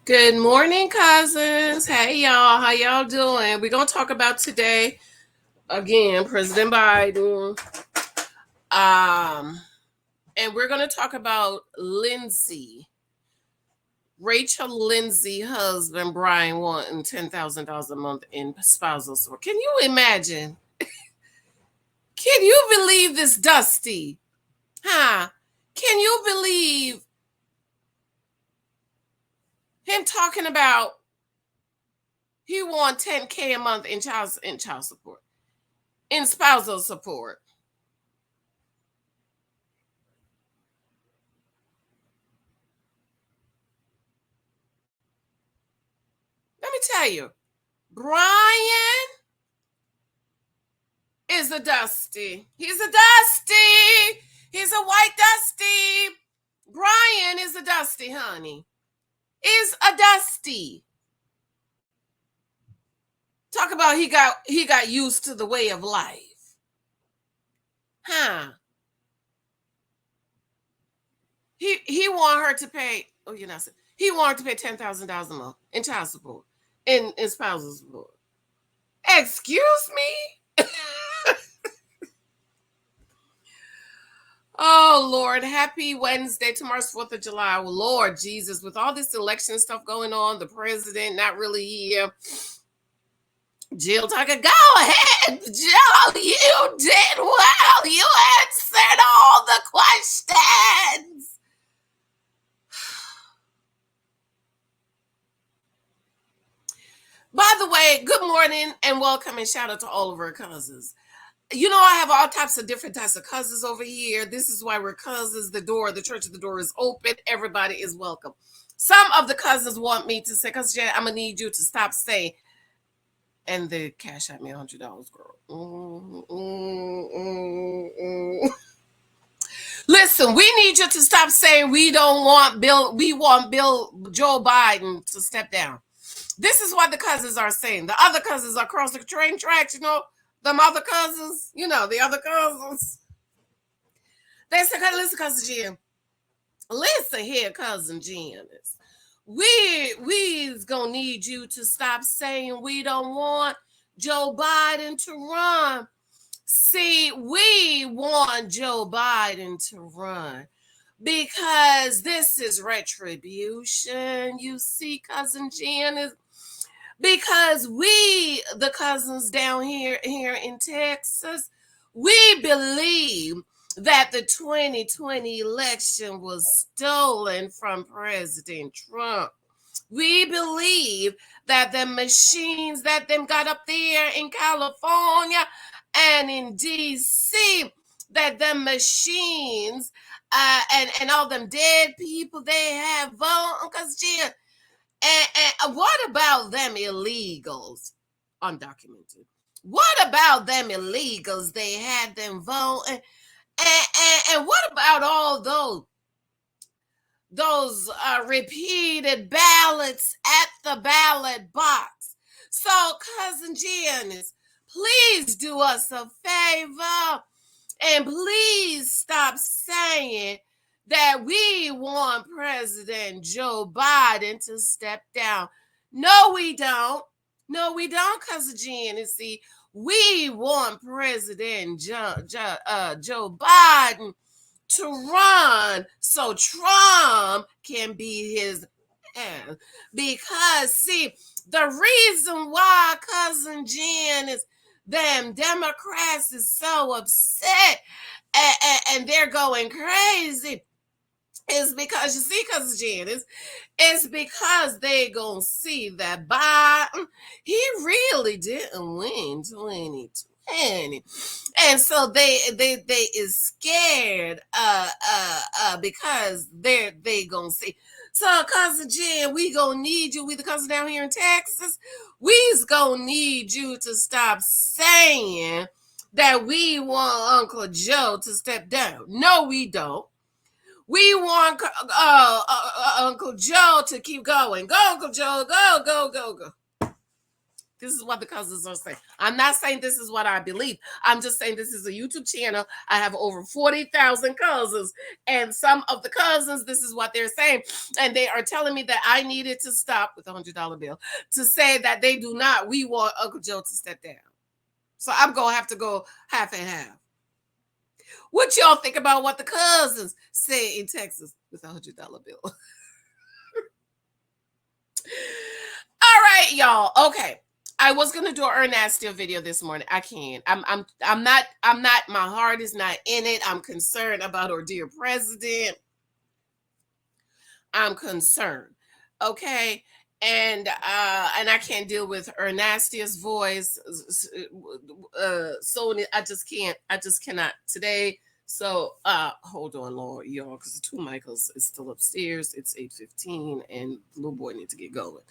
Good morning, cousins. Hey, y'all. How y'all doing? We're going to talk about today, again, President Biden. Um, and we're going to talk about Lindsey, Rachel Lindsey husband, Brian, wanting $10,000 a month in spousal support. Can you imagine? Can you believe this, Dusty? Huh? Can you believe him talking about he want 10K a month in child support, in spousal support? Let me tell you, Brian is a Dusty. He's a Dusty. He's a white Dusty. Brian is a Dusty, honey. Is a Dusty. Talk about he got used to the way of life. Huh? He want her to pay. Oh, you're not. He wanted to pay $10,000 a month in child support, in spousal support. Excuse me. Oh Lord, happy Wednesday. Tomorrow's 4th of July. Oh, Lord Jesus, with all this election stuff going on, the president not really here. Jill Tucker, go ahead, Jill. You did well. You answered all the questions. By the way, good morning and welcome and shout out to all of our cousins. You know, I have all types of different types of cousins over here. This is why we're cousins. The church of the door is open. Everybody is welcome. Some of the cousins want me to say, because I'm going to need you to stop saying, and they cash at me $100, girl. Listen, we need you to stop saying we don't want Bill, we want Joe Biden to step down. This is what the cousins are saying. The other cousins are across the train tracks, them other cousins, the other cousins. They said, listen, cousin Jim. Listen here, cousin Janice. We's gonna need you to stop saying we don't want Joe Biden to run. See, we want Joe Biden to run because this is retribution. You see, cousin Janice, because we, the cousins down here in Texas, we believe that the 2020 election was stolen from President Trump. We believe that the machines that them got up there in California and in DC, that the machines and all them dead people they have voted, because and what about them illegals? Undocumented. What about them illegals? They had them vote. And what about all those repeated ballots at the ballot box? So, cousin Janice, please do us a favor and please stop saying that we want President Joe Biden to step down. No, we don't. No, we don't, cousin Janice. See, we want President Joe Biden to run so Trump can be his head. Because, see, the reason why, cousin Jen, is them Democrats is so upset and they're going crazy is because, you see, cousin Jen, it's because they gonna see that Biden, he really didn't win 2020. And so they is scared because they gonna see. So, cousin Jen, we gonna need you. We the cousin down here in Texas. We's gonna need you to stop saying that we want Uncle Joe to step down. No, we don't. We want Uncle Joe to keep going. Go, Uncle Joe. Go, go, go, go. This is what the cousins are saying. I'm not saying this is what I believe. I'm just saying this is a YouTube channel. I have over 40,000 cousins, and some of the cousins, this is what they're saying. And they are telling me that I needed to stop with a $100 bill to say that they do not. We want Uncle Joe to step down. So I'm going to have to go half and half. What y'all think about what the cousins say in Texas with a $100 bill? All right, y'all. Okay. I was gonna do an Earn Nasty video this morning. I can't. I'm not. My heart is not in it. I'm concerned about our dear president. I'm concerned. Okay. And I can't deal with Earn Nasty's voice. So I just can't. I just cannot today. So hold on, Lord, y'all, because the two Michaels is still upstairs. It's 8:15, and the little boy needs to get going.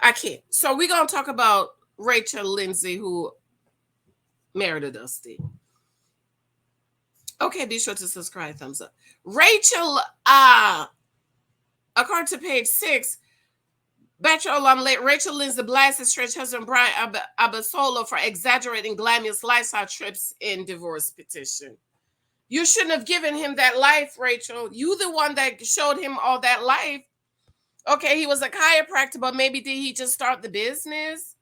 I can't. So we're gonna talk about Rachel Lindsey, who married a Dusty. Okay, be sure to subscribe, thumbs up. Rachel, according to page 6, Bachelor alum Rachel Lindsey blasted strange husband Brian Abasolois for exaggerating glamorous lifestyle trips in divorce petition. You shouldn't have given him that life, Rachel. You the one that showed him all that life. Okay, he was a chiropractor, but maybe did he just start the business?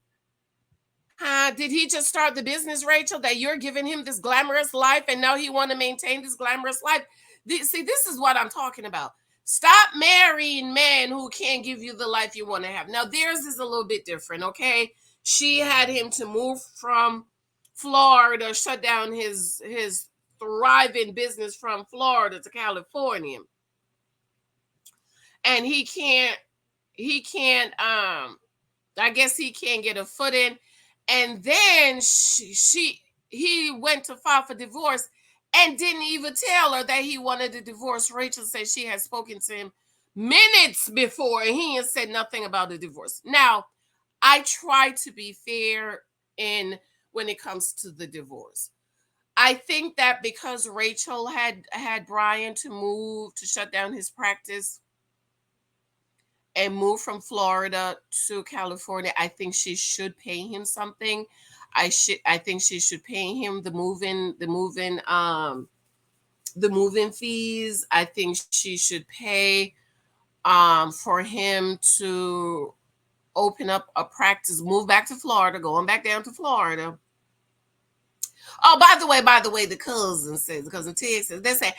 Did he just start the business, Rachel, that you're giving him this glamorous life and now he want to maintain this glamorous life? See, this is what I'm talking about. Stop marrying men who can't give you the life you want to have. Now, theirs is a little bit different, okay? She had him to move from Florida, shut down his thriving business from Florida to California. And he can't, I guess he can't get a foot in. And then he went to file for divorce and didn't even tell her that he wanted a divorce. Rachel said she had spoken to him minutes before and he had said nothing about the divorce. Now, I try to be fair when it comes to the divorce. I think that because Rachel had Brian to shut down his practice and move from Florida to California, I think she should pay him something. I think she should pay him the moving fees. I think she should pay for him to open up a practice, move back to Florida, going back down to Florida. Oh, by the way, the cousin says, cousin Ted says, they say,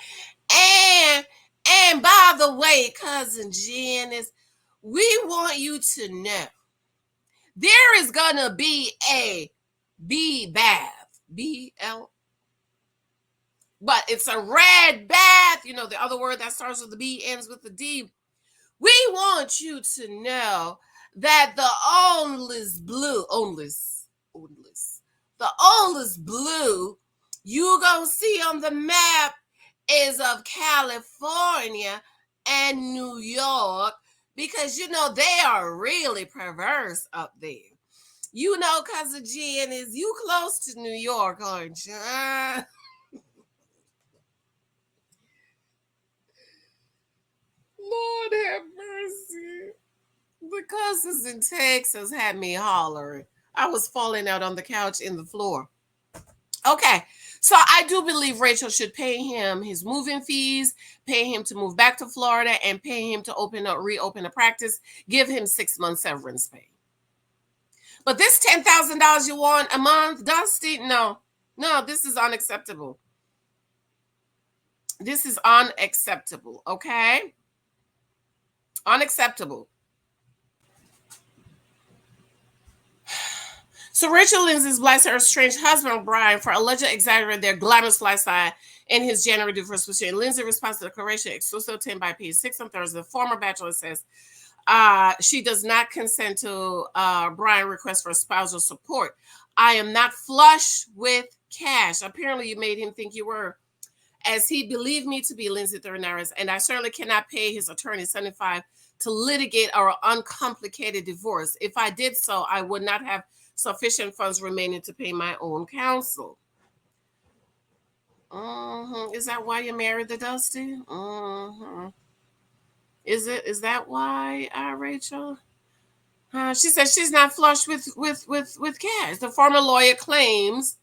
and by the way, cousin Janice, we want you to know there is gonna be a bee bath, BL, but it's a red bath. You know, the other word that starts with the B ends with the D. We want you to know that the only blue you gonna see on the map is of California and New York, because you know they are really perverse up there. You know, cousin Jen, is you close to New York, aren't you? Lord have mercy. The cousins in Texas had me hollering. I was falling out on the couch in the floor. Okay, so I do believe Rachel should pay him his moving fees, pay him to move back to Florida, and pay him to reopen a practice, give him 6 months severance pay. But this $10,000 you want a month, Dusty? No, this is unacceptable. This is unacceptable, okay? Unacceptable. So Rachel Lindsey's blasted her estranged husband, Brian, for allegedly exaggerating their glamorous lifestyle in his January divorce petition. Lindsey responds to the declaration exclusive 10 by page 6 on Thursday. The former Bachelorette says she does not consent to Brian's request for spousal support. I am not flush with cash. Apparently you made him think you were, as he believed me to be Lindsey 39, and I certainly cannot pay his attorney $75 to litigate our uncomplicated divorce. If I did so, I would not have sufficient funds remaining to pay my own counsel. Is that why you married the Dusty? Is that why, Rachel? She says she's not flush with cash. The former lawyer claims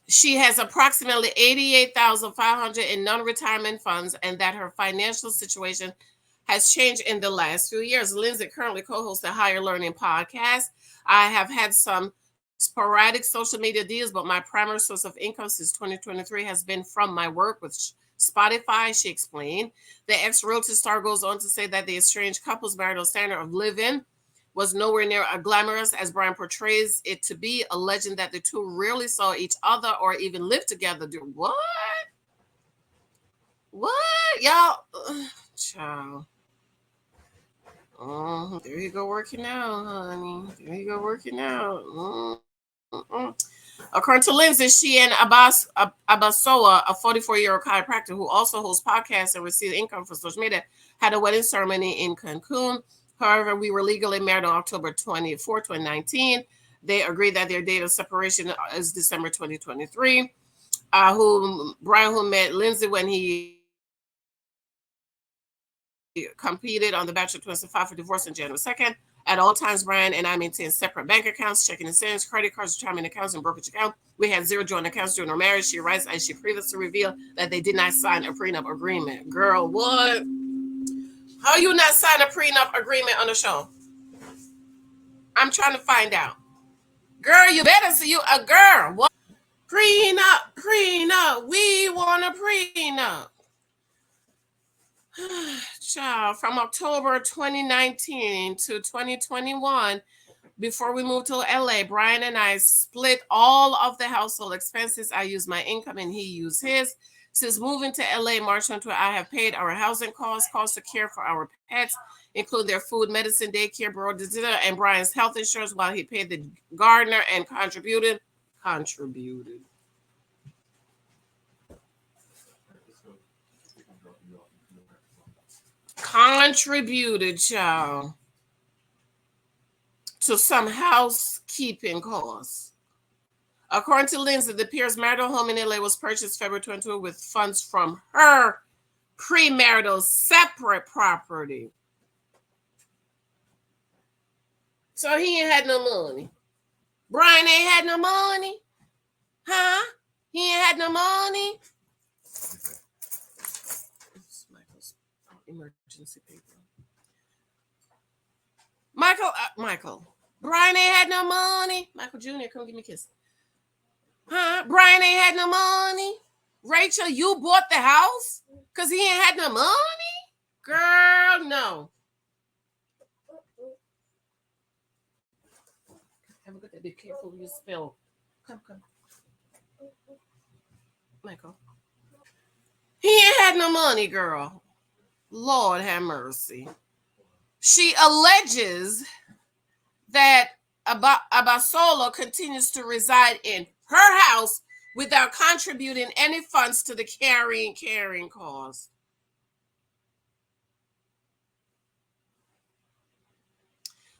she has approximately $88,500 in non-retirement funds and that her financial situation has changed in the last few years. Lindsey currently co-hosts a higher learning podcast. I have had some sporadic social media deals, but my primary source of income since 2023 has been from my work with Spotify, she explained. The ex-realty star goes on to say that the estranged couple's marital standard of living was nowhere near as glamorous as Brian portrays it to be, alleging that the two rarely saw each other or even lived together. What? Y'all? Child. There you go working out, honey. There you go working out. According to Lindsey, she and Abasolois, a 44-year-old chiropractor who also hosts podcasts and receives income from social media, had a wedding ceremony in Cancun. However, we were legally married on October 24, 2019. They agreed that their date of separation is December 2023. Brian met Lindsey when he competed on the Bachelorette 2005 for divorce on January 2nd. At all times, Brian and I maintain separate bank accounts, checking and savings, credit cards, retirement accounts, and brokerage accounts. We had 0 joint accounts during our marriage. She writes, as she previously revealed, that they did not sign a prenup agreement. Girl, what? How you not sign a prenup agreement on the show? I'm trying to find out. Girl, you better see you a girl. What? Prenup. We want a prenup. Child, from October 2019 to 2021, before we moved to LA, Brian and I split all of the household expenses. I used my income and he used his. Since moving to LA March 20, I have paid our housing costs of care for our pets, including their food, medicine, daycare, and Brian's health insurance, while he paid the gardener and contributed. Contributed, child, to some housekeeping costs. According to Lindsey, the pair's marital home in LA was purchased February 22 with funds from her premarital separate property. So he ain't had no money. Brian ain't had no money. Huh? He ain't had no money. Michael's emergency paper. Michael. Brian ain't had no money. Michael Jr., come give me a kiss. Huh? Brian ain't had no money. Rachel, you bought the house because he ain't had no money? Girl, no. Have a good day. Be careful you spill. Come. Michael. He ain't had no money, girl. Lord have mercy. She alleges that Abasolois continues to reside in her house without contributing any funds to the carrying cost.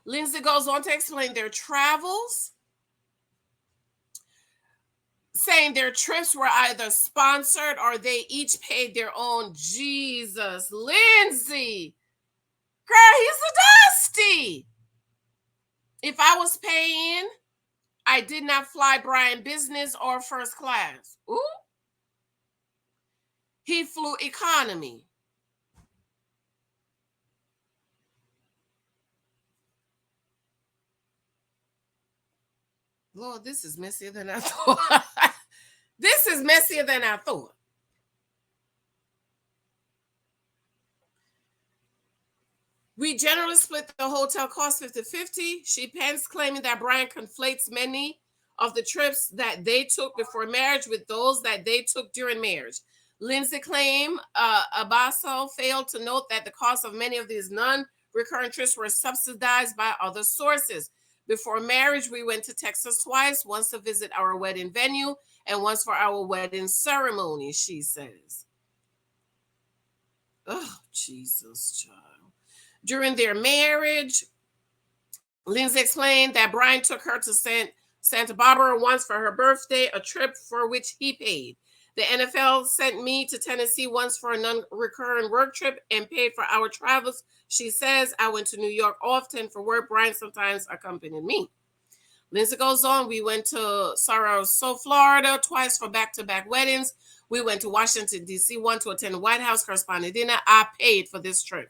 Lindsey goes on to explain their travels, saying their trips were either sponsored or they each paid their own. Jesus, Lindsey. Girl, he's a Dusty. If I was paying, I did not fly Brian business or first class. Ooh. He flew economy. Lord, this is messier than I thought. This is messier than I thought. We generally split the hotel cost 50-50. She pens claiming that Brian conflates many of the trips that they took before marriage with those that they took during marriage. Lindsey claimed Abasolois failed to note that the cost of many of these non-recurring trips were subsidized by other sources. Before marriage, we went to Texas twice, once to visit our wedding venue and once for our wedding ceremony, she says. Oh, Jesus, child. During their marriage, Lindsey explained that Brian took her to Santa Barbara once for her birthday, a trip for which he paid. The NFL sent me to Tennessee once for a non-recurring work trip and paid for our travels. She says, I went to New York often for work. Brian sometimes accompanied me. Lindsey goes on, we went to Sarasota, Florida twice for back-to-back weddings. We went to Washington, D.C. once to attend the White House correspondent dinner. I paid for this trip.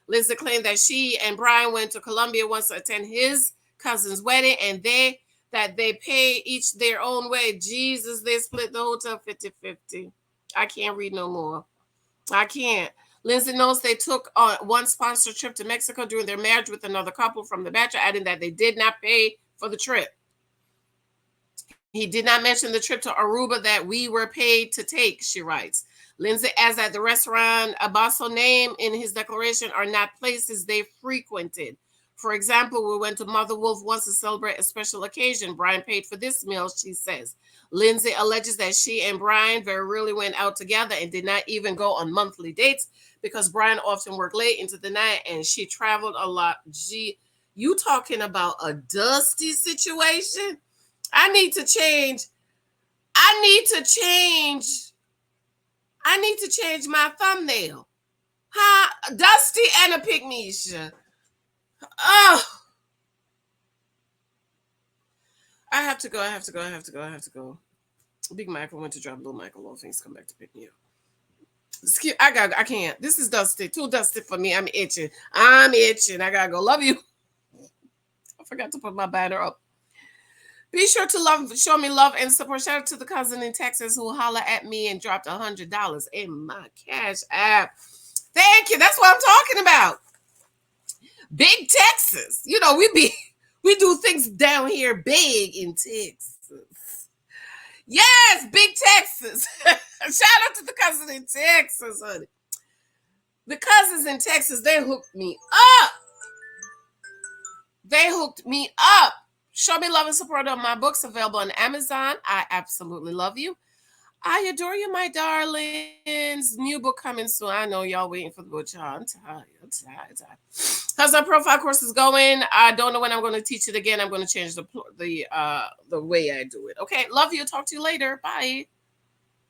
Lindsey claimed that she and Brian went to Colombia once to attend his cousin's wedding, and they pay each their own way. Jesus, they split the hotel 50-50. I can't read no more. I can't. Lindsey knows they took one sponsored trip to Mexico during their marriage with another couple from The Bachelor, adding that they did not pay for the trip. He did not mention the trip to Aruba that we were paid to take, she writes. Lindsey adds that the restaurant Abasolois name in his declaration are not places they frequented. For example, we went to Mother Wolf once to celebrate a special occasion. Brian paid for this meal, she says. Lindsey alleges that she and Brian very rarely went out together and did not even go on monthly dates because Brian often worked late into the night and she traveled a lot. Gee, you talking about a dusty situation? I need to change my thumbnail. Huh? Dusty and a pygmeisha. Oh. I have to go. Big Michael went to drop Little Michael off. Things come back to pick me up. Excuse, I can't. This is dusty. Too dusty for me. I'm itching. I gotta go. Love you. I forgot to put my banner up. Be sure to show me love and support. Shout out to the cousin in Texas who hollered at me and dropped $100 in my Cash App. Thank you. That's what I'm talking about. Big Texas. You know, we do things down here big in Texas. Yes, big Texas. Shout out to the cousin in Texas, honey. The cousins in Texas, they hooked me up. Show me love and support on my books available on Amazon. I absolutely love you. I adore you, my darlings. New book coming soon. I know y'all waiting for the book. I'm tired. How's our profile course is going? I don't know when I'm going to teach it again. I'm going to change the way I do it. Okay, love you. Talk to you later. Bye.